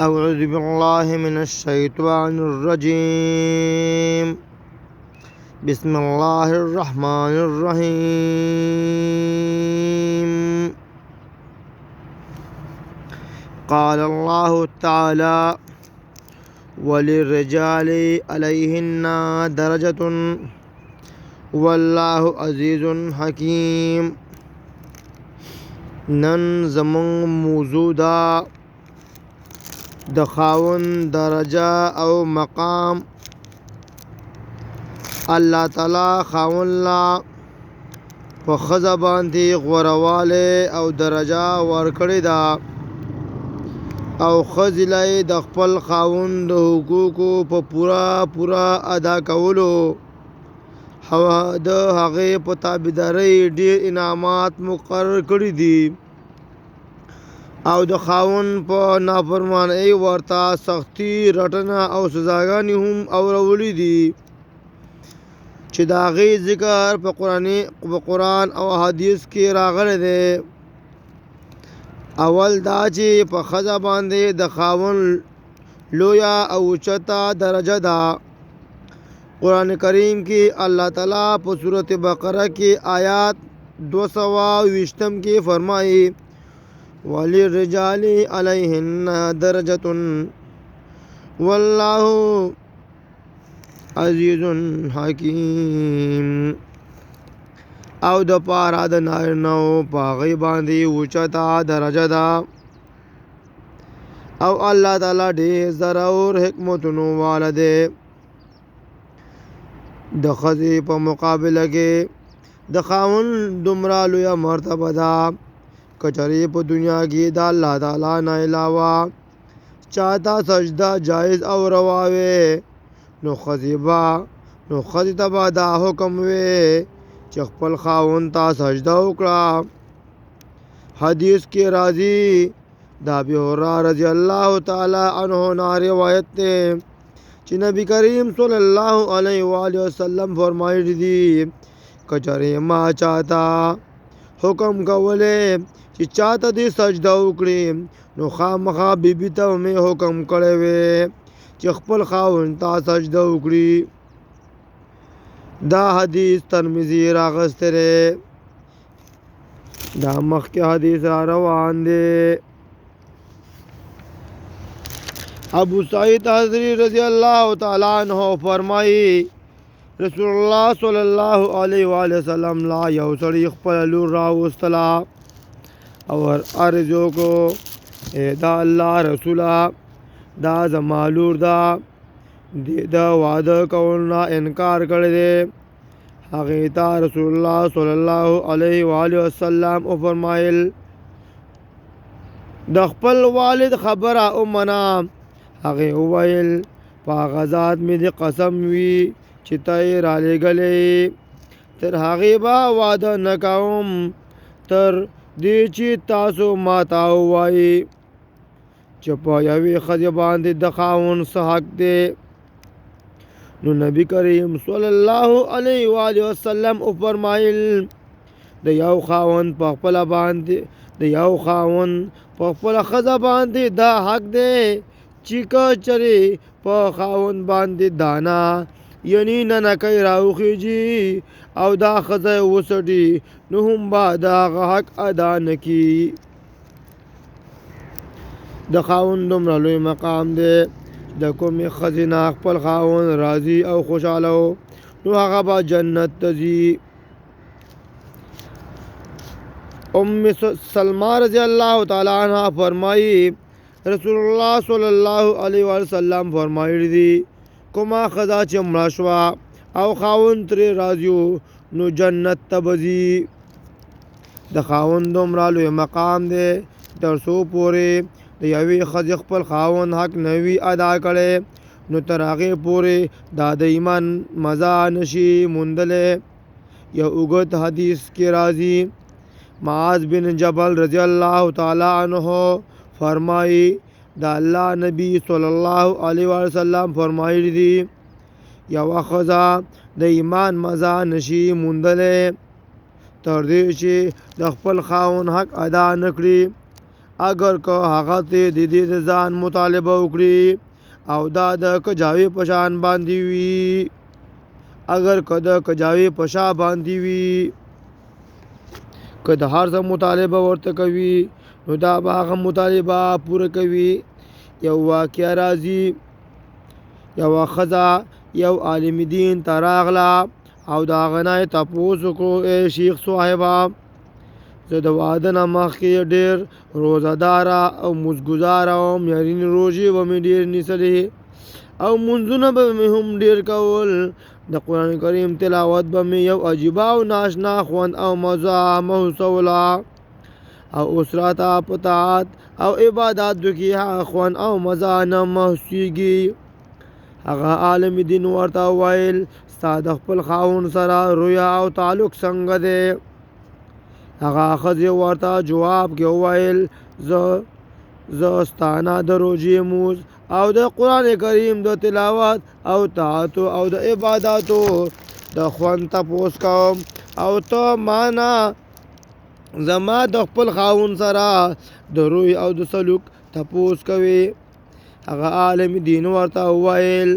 أعوذ بالله من الشيطان الرجيم. بسم الله الرحمن الرحيم. قال الله تعالى: وللرجال عليهن درجة والله عزيز حكيم. نن زمون موضوع دا د خاوند درجه او مقام الله تعالی خاوند لا په ښځه باندې غورواله او درجه ورکړې ده او ښځې له د خپل خاوند د حقوقو په پوره ادا کولو د هغې په تابعدارۍ ډېر انعامات مقرر کړي دي او د خاوند په نافرمانۍ ورته سختي رټنه او سزاګانې هم اورولې دي چې د هغې ذکر په قرآن او حدیث کې راغلی دی. اول دا چې په ښځه باندې د خاوند لویه او اوچته درجه ده. قرآن کریم کې الله تعالی په سورة بقره کې آیات 220 کې فرمایي: وللرجال علیهن درجة والله عزیز حکیم. او د پاره د نارینه‌و په هغې باندې اوچته درجه ده او الله تعالی ډېر زړور حکمتونو والا دی. د ښځې په مقابله کې د خاوند دومره لویه مرتبه ده که چېرې په دنیا کې د الله تعالی نه علاوه چاته سجده جایز او روا وي نو ښځې ته به دا حکم وي چې خپل خاوند ته سجده وکړه. حدیث کې راځي د ابي هريره رضی الله تعالی عنه نه روایت دی چې نبی کریم صلی الله علیه و آله وسلم فرمایلی دي که چېرې ما چاته حکم کولی چې چاته دې سجده وکړي نو خامخا بیبي ته مې حکم کړی وی چې خپل خاوند ته سجده وکړي. دا حدیث ترمذی راغستی دی. دا مخکې حدیث را روان دی. ابو سعید حضری رضی الله تعالی عنہ فرمایي رسول الله صلی الله علیه و آله وسلم لا یو سړي خپل لور راوستله او عرض وکړو: دا الله رسوله دا زما لور ده، د واده کولو نه انکار کړی دی. هغې ته رسول الله صلی الله علیه و آله وسلم وفرمایل: د خپل والد خبره ومنه. هغې وویل: په هغه ذات مې د قسم وي چې ته یې رالېږلې، تر هغې به واده نه کوم تر دې چې تاسو ما ته ووایئ چې په یوې ښځې باندې د خاوند څه حق دی. نو نبی کریم صلی الله علیه و آله وسلم وفرمایل: د یو خاوند په خپله ښځه باندې دا حق دی چې که چېرې په خاوند باندې دانه یعنی ننکۍ راوخیږي او دا ښځه یې وڅټي نو هم به د هغه حق ادا نه کړي. د خاوند دومره لوی مقام دی د کومې ښځې نه خپل خاوند راضي او خوشحاله و نو هغه به جنت ته ځي. ام سلمہ رضی الله تعالی عنہ فرمایي رسول الله صلی الله علیه وسلم فرمایلی دي کومه ښځه چې مړه شوه او خاوند ترې راضي و نو جنت ته به ځي. د خاوند دومره لوی مقام دی تر څو پورې د یوې ښځې خپل خاوند حق نه وي ادا کړی نو تر هغې پورې دا د ایمان مزه نشي موندلی. یو اوږد حدیث کې راځي معاذ بن جبل رضی الله تعالی عنہ فرمایي د الله نبی صلی الله علیه وسلم فرمایلی دي یوه ښځه د ایمان مزه نشي موندلی تر دې چې د خپل خاوند حق ادا نه کړي اگر که هغه ته د دې د ځان مطالبه وکړي او دا د کجاوې په شان باندې وي اگر که د کجاوې په شا باندې وي که د هر څه مطالبه ورته کوي نو دا به هغه مطالبه پوره کوي. یو واقعه راځي یوه ښځه یو عالم دین ته راغله او د هغه نه یې تپوس وکړو ای شیخ صاحبه زه د واده نه مخکې ډېر روزهداره او مزګزاره وم یعنې روژې به مې ډېر نیسلې او منځونه به مې هم ډېر کول د قرآن کریم تلاوت به مې یو عجیبه او ناشنا خوند او مزه محسوسوله او اوس راته په طاعت او عباداتو کې هغه خوند او مزه نه محسوسېږي. هغه عالم دین ورته وویل ستا د خپل خاوند سره رویه او تعلق څنګه دی؟ هغه ښځې ورته جواب کې وویل زه ستانه د روژې مونځ او د قرآن کریم د تلاوت او طاعتو او د عباداتو د خوند تپوس کوم او ته مانا زما د خپل خاوند سره د روی او د سلوک تپوس کوي. هغه عالم دین ورته وویل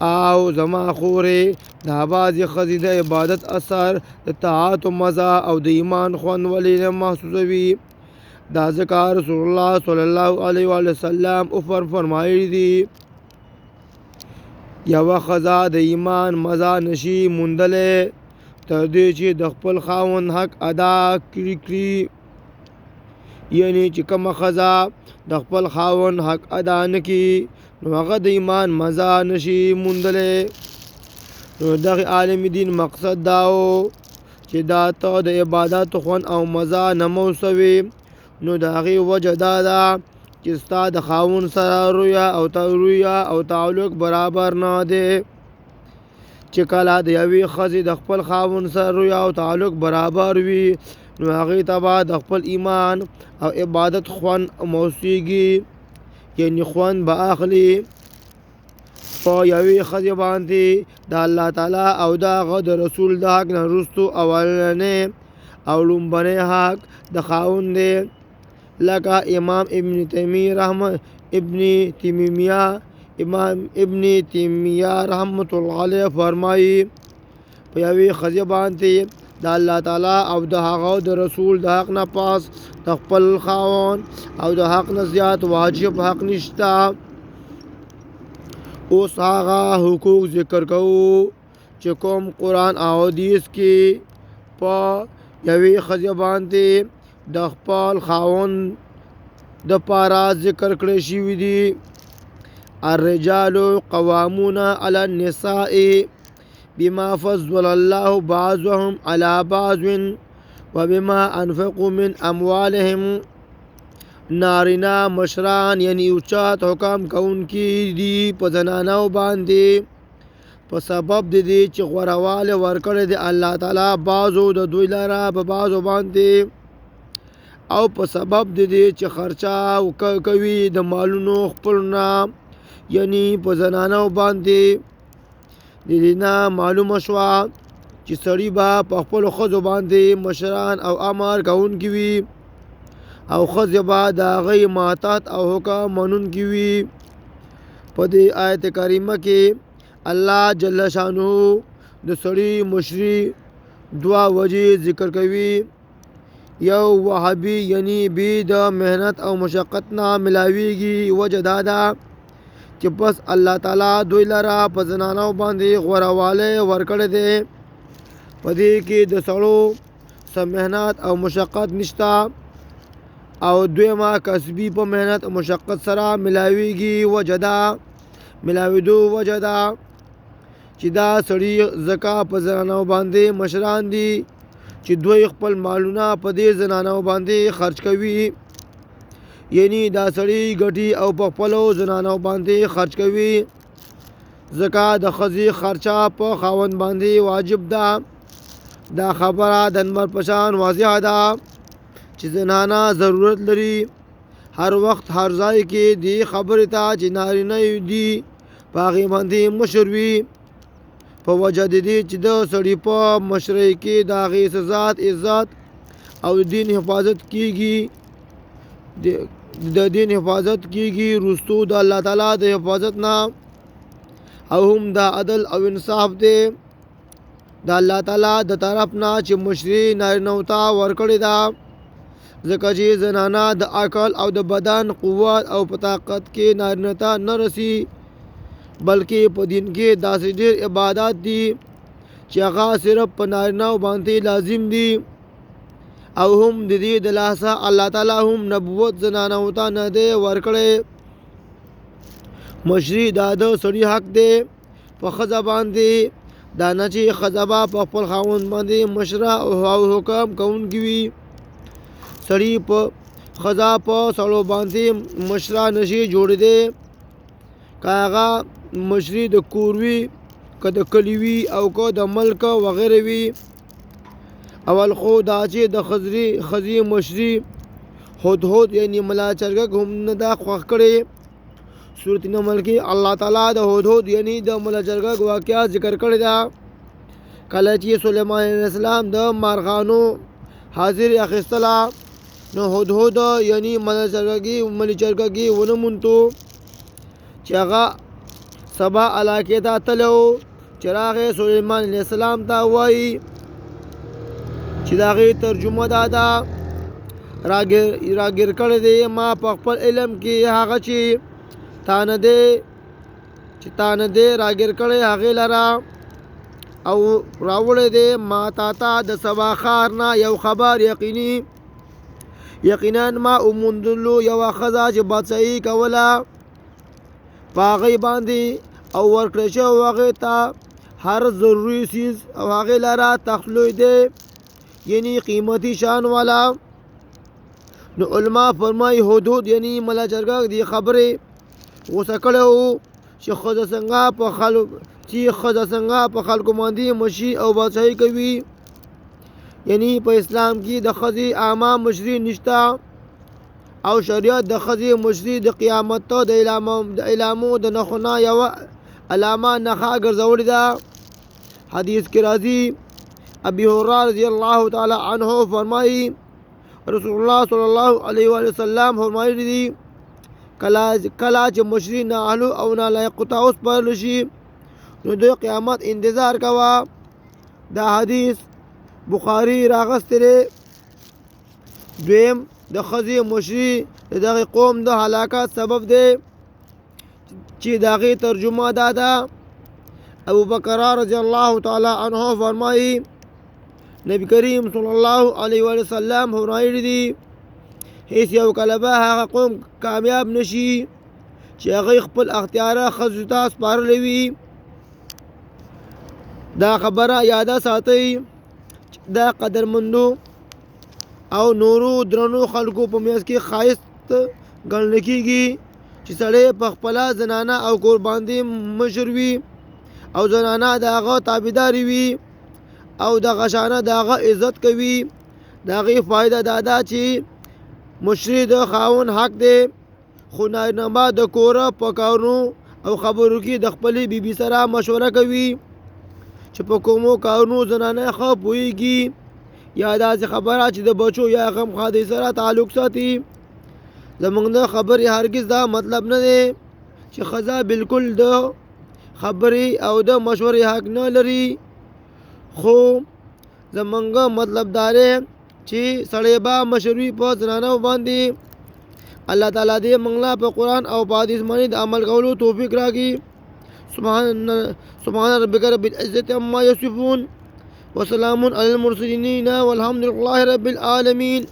او زما خورې دا بعضې ښځې د عبادت اثر د طاعت و مزه او د ایمان خوند ولې نه محسوسوي؟ دا ځکه رسول الله صلی الله علیه وسلم فرمایلی دي یوه ښځه د ایمان مزه نشي موندلی تر دې چې د خپل خاوند حق ادا کړي یعنی چې کومه ښځه د خپل خاوند حق ادا نه کړي نو هغه د ایمان مزه نشي موندلی. نو دغه عالم دین مقصد دا و چې دا ته د عبادت خوند او مزه نه محسوسوي نو د هغې وجه دا ده چې ستا د خاوند سره رویه او تعلق برابر نه دی. چې کله د یوې ښځې د خپل خاوند سره رویه او تعلق برابر وي نو هغې ته به د خپل ایمان او عبادت خوند محسوسېږي یعنې خوند به اخلي. په یوې ښځې باندې د الله تعالی او د هغه د رسول د حق نه وروستو اولنی او لومبنی حق د خاوند دی لکه امام ابن تیمیه رحمت الله علیه فرمایي په یوې ښځې باندې د الله تعالی او د هغه د رسول د حق نه پاس د خپل خاوند او د حق نه زیات واجب حق نشته. اوس هغه حقوق ذکر کوو چې کوم قرآن او حدیث کې په یوې ښځې باندې د خپل خاوند د پاره ذکر کړی شوي دي. الرجال قوامون على النساء بما فضل الله بعضهم على بعض وبما انفقوا من اموالهم. نارینه مشران یعنی اوچات حکم کوونکي دي په زنانو باندې په سبب د دې چې غورواله ورکړی دی الله تعالی بعضو د دوی لره په بعضو باندې او په سبب د دې چې خرچه کوي د مالونو خپلونه یعنی په زنانو باندې. د دې نه معلومه شوه چې سړي به په خپلو ښځو باندې مشران او امر کوونکي وي او ښځې به د هغې ماتحت او حکم منونکي وي. په دې آیت کریمه کې الله جل شانه د سړي مشري دوه وجې ذکر کوي. یو وهابي یعنی بې د محنت او مشقت نه ملاویږي وجه دا ده چې بس الله تعالی دوی لره په زنانو باندې غوروالی ورکړی دی په دې کې د سړو څه محنت او مشقت نشته او دویمه کسبي په محنت او مشقت سره ملاویږي ملاویدو وجه ده چې دا سړي ځکه په زنانو باندې مشران دي چې دوی خپل مالونه په دې زنانو باندې خرج کوي یعنی دا سړي ګټي او په خپلو زنانو باندې خرج کوي ځکه د ښځې خرچه په خاوند باندې واجب ده. دا خبره د نمبر پشان واضحه ده چې زنانه ضرورت لري هر وخت هر ځای کې دی خبرې ته چې نارینه دي په هغې باندې مشر وي په وجه د دې چې د سړي په مشرۍ کې د هغې ذات عزت او دین حفاظت کیږي د دین حفاظت کیږي رستو د الله تعالی د حفاظت نه او هم دا عدل او انصاف دی د الله تعالی د طرف نه چې مشري نارینه ته ورکړې ده ځکه چې زنانه د عقل او د بدن قوت او په طاقت کې نارینه ته نه رسي بلکې په دین کې داسې ډېر عبادات دي چې هغه صرف په نارینه باندې لازم دي او هم د دې د لاسه الله تعالی هم نبوت زنانه ته نه دی ورکړی مشري دا د سړي حق دی په ښځه باندې دا نه چې ښځه به په خپل خاوند باندې مشره او حکم کوونکې وي سړي په ښځه په سړو باندې مشره نشي جوړېدی که هغه مشري د کور وي که د کلي وي او که د ملک وغیره وي اول خو دا چې د ښځې مشري هدهد یعنی ملا چرګک هم نه دا خوښ کړی صورت نمل کې الله تعالی د هدهد یعنی د ملا چرګک واقعه ذکر کړی دا کله چې سلیمان علیه السلام د مارغانو حاضر اخیستله نو هدهد یعنی ملا چرګکي ونه مونتو چې هغه سبا علاقې ته تلو چې راغی سلیمان علیه السلام ته وایي چې د هغې ترجمه دا ده راګیر کړی دی ما په خپل علم کې هغه چې تا نه دی راګیر کړی هغې لره او راوړی دی ما تا د سبا ښار نه یو خبر یقینا ما وموندلو یوه ښځه چې بادشاهي کوله په هغې باندې او ورکړی شوی هغې ته هر ضروري څیز او هغې لره تخت لوی دی یعنی قیمتي شان والا نو علما فرمایي هدهد یعنی ملا چرګک دې خبرې غوسه کړی و چې ښځه څنګه په خلکو باندې مشري او بادشاهي کوي یعنی په اسلام کې د ښځې عامه مشري نشته او شریعت د ښځې مشري د قیامت ته د اعلامو د نښونه یوه علامه نښه ګرځولې ده حدیث کې راځي ابي هريره رضی الله تعالی عنه فرمایي رسول الله صلی الله علیه و سلم فرمایلی دي کله چې مشري نااهلو او نالایقو ته وسپارل شي نو د قیامت انتظار کوه دا حدیث بخاري راغستی دی دویم د ښځې مشري د دغې قوم د هلاکت سبب دی چې د هغې ترجمه دا ده ابو بکر رضی الله تعالی عنه فرمایي نبی کریم صلی الله علیه و سلم فرمایلی دي هیڅ یو کله به هغه قوم کامیاب نشي چې هغې خپل اختیاره ښځو ته سپارلی وي دا خبره یاده ساتئ دا قدرمندو او نورو درنو خلکو په میاس کې ښایست ګڼل کېږي چې سړی په خپله زنانه او کور باندې مشر وي او زنانه د هغه تابعداري وي او د غشانه د هغه عزت کوي د هغې فایده دا ده چې مشري د خاوند حق دی خو نارینه به د کوره په کارونو او خبرو کې د خپلې بیبي سره مشوره کوي چې په کومو کارونو زنانه ښه پوهېږي یا داسې خبره چې د بچو یا غمخوادۍ سره تعلق ساتي زموږ د خبرې هرګز دا مطلب نه دی چې ښځه بالکل د خبرې او د مشورې حق نه لري خو زموږ مطلب دا دی چې سړی به مشروي په زنانو باندې الله تعالی دې موږ له په قرآن او په حدیث باندې د عمل کولو توفیق راکړي سبحان ربک رب العزة عما یصفون وسلام علی المرسلین والحمد لله رب العالمین